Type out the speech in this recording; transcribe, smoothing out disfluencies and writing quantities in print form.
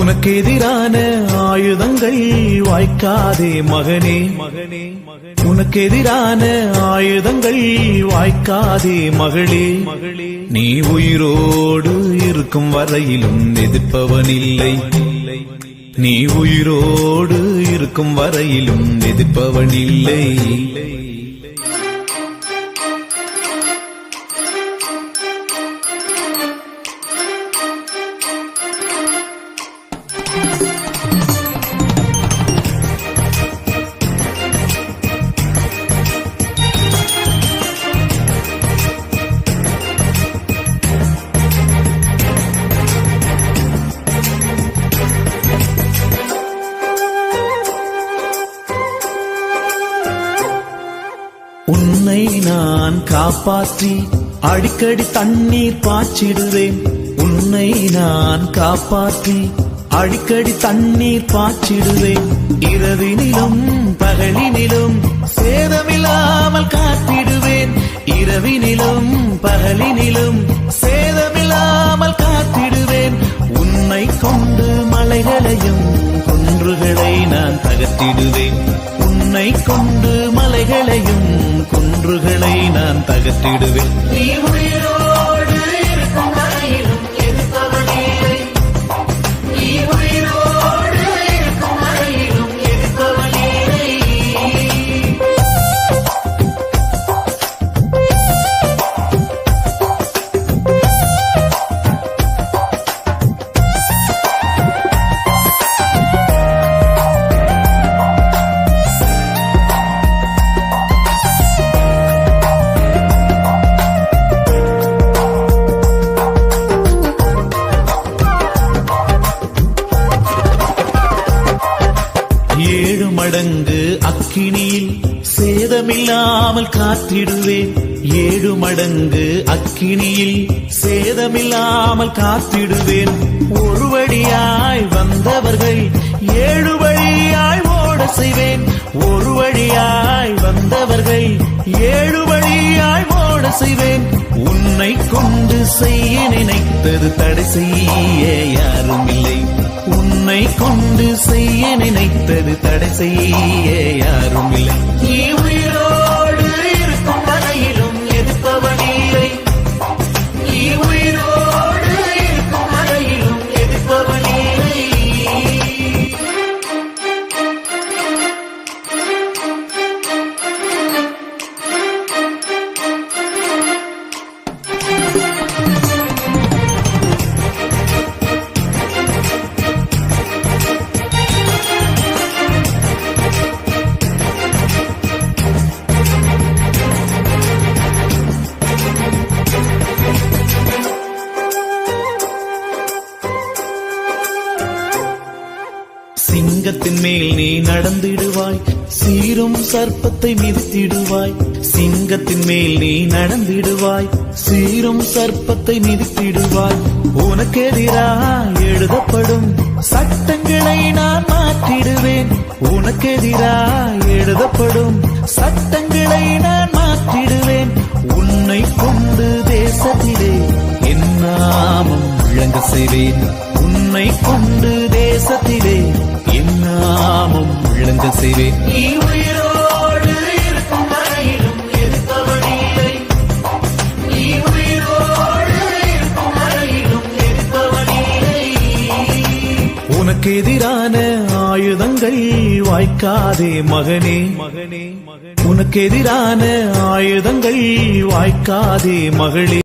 உனக்கு எதிரான ஆயுதங்கள் வாய்க்காதே மகனே, மகனே, உனக்கு எதிரான ஆயுதங்கள் வாய்க்காதே மகளே, மகளே. நீ உயிரோடு இருக்கும் வரையிலும் எதிர்ப்பவனில்லை, நீ உயிரோடு இருக்கும் வரையிலும் எதிர்ப்பவனில்லை. உன்னை நான் காப்பாற்றி அடிக்கடி தண்ணீர் பாய்ச்சிடுவேன், உன்னை நான் காப்பாற்றி அடிக்கடி தண்ணீர் பாய்ச்சிடுவேன். இரவினிலும் பகலினிலும் சேதமில்லாமல் காத்திடுவேன், இரவினிலும் பகலினிலும் சேதமில்லாமல் காத்திடுவேன். உன்னை கொண்டு மலைகளையும் குன்றுகளை நான் தகர்த்திடுவேன், உன்னை கொண்டு மலைகளையும் குன்றுகளை நான் தகர்த்திடுவேன். நீ உயிரோடு இருக்கும் வரையிலும் எதிர்ப்பவனில்லை, நீ உயிரோடு இருக்கும் வரையிலும் எதிர்ப்பவனில்லை. மடங்கு அக்கினியில் சேதமில்லாமல் காத்திடுவேன், 7 மடங்கு அக்கினியில் சேதமில்லாமல் காத்திடுவேன். ஒரு வழியாய் வந்தவர்கள் 7 வழியாய் ஓட செய்வேன், ஒரு வழியாய் வந்தவர்கள் 7 வழியாய் ஓட செய்வேன். உன்னை கொண்டு செய்ய நினைத்தது தடை செய்ய யாரும் இல்லை, உன்னை கொண்டு செய்ய நினைத்தது தடை செய்ய யாரும் இல்லை. நீ உயிரோடு இருக்கும் வரையிலும் எதிர்ப்பவனில்லை, நீ உயிரோடு இருக்கும் வரையிலும் எதிர்ப்பவனில்லை. சிங்கத்தின் மேல் நீ நடந்திடுவாய், சீரும் சர்ப்பத்தை மிதித்திடுவாய், சிங்கத்தின் மேல் நீ நடந்திடுவாய், சீரும் சர்ப்பத்தை மிதித்திடுவாய். உனக்கு எதிராக எழுதப்படும் சட்டங்களை நான் மாற்றிடுவேன், உனக்கு எதிராக எழுதப்படும் சட்டங்களை நான் மாற்றிடுவேன். உன்னை கொண்டு தேசத்திலே என் நாமம் விளங்க செய்வேன், உன்னை கொண்டு தேசத்திலே என் நாமம் விளங்க செய்வேன். நீ உயிரோடு இருக்கும் வரையிலும் எதிர்ப்பவனில்லை, நீ உயிரோடு இருக்கும் வரையிலும் எதிர்ப்பவனில்லை. உனக்கு எதிரான ஆயுதங்கள் வாய்க்காதே மகனே, மகனே, உனக்கு எதிரான ஆயுதங்கள் வாய்க்காதே மகளே.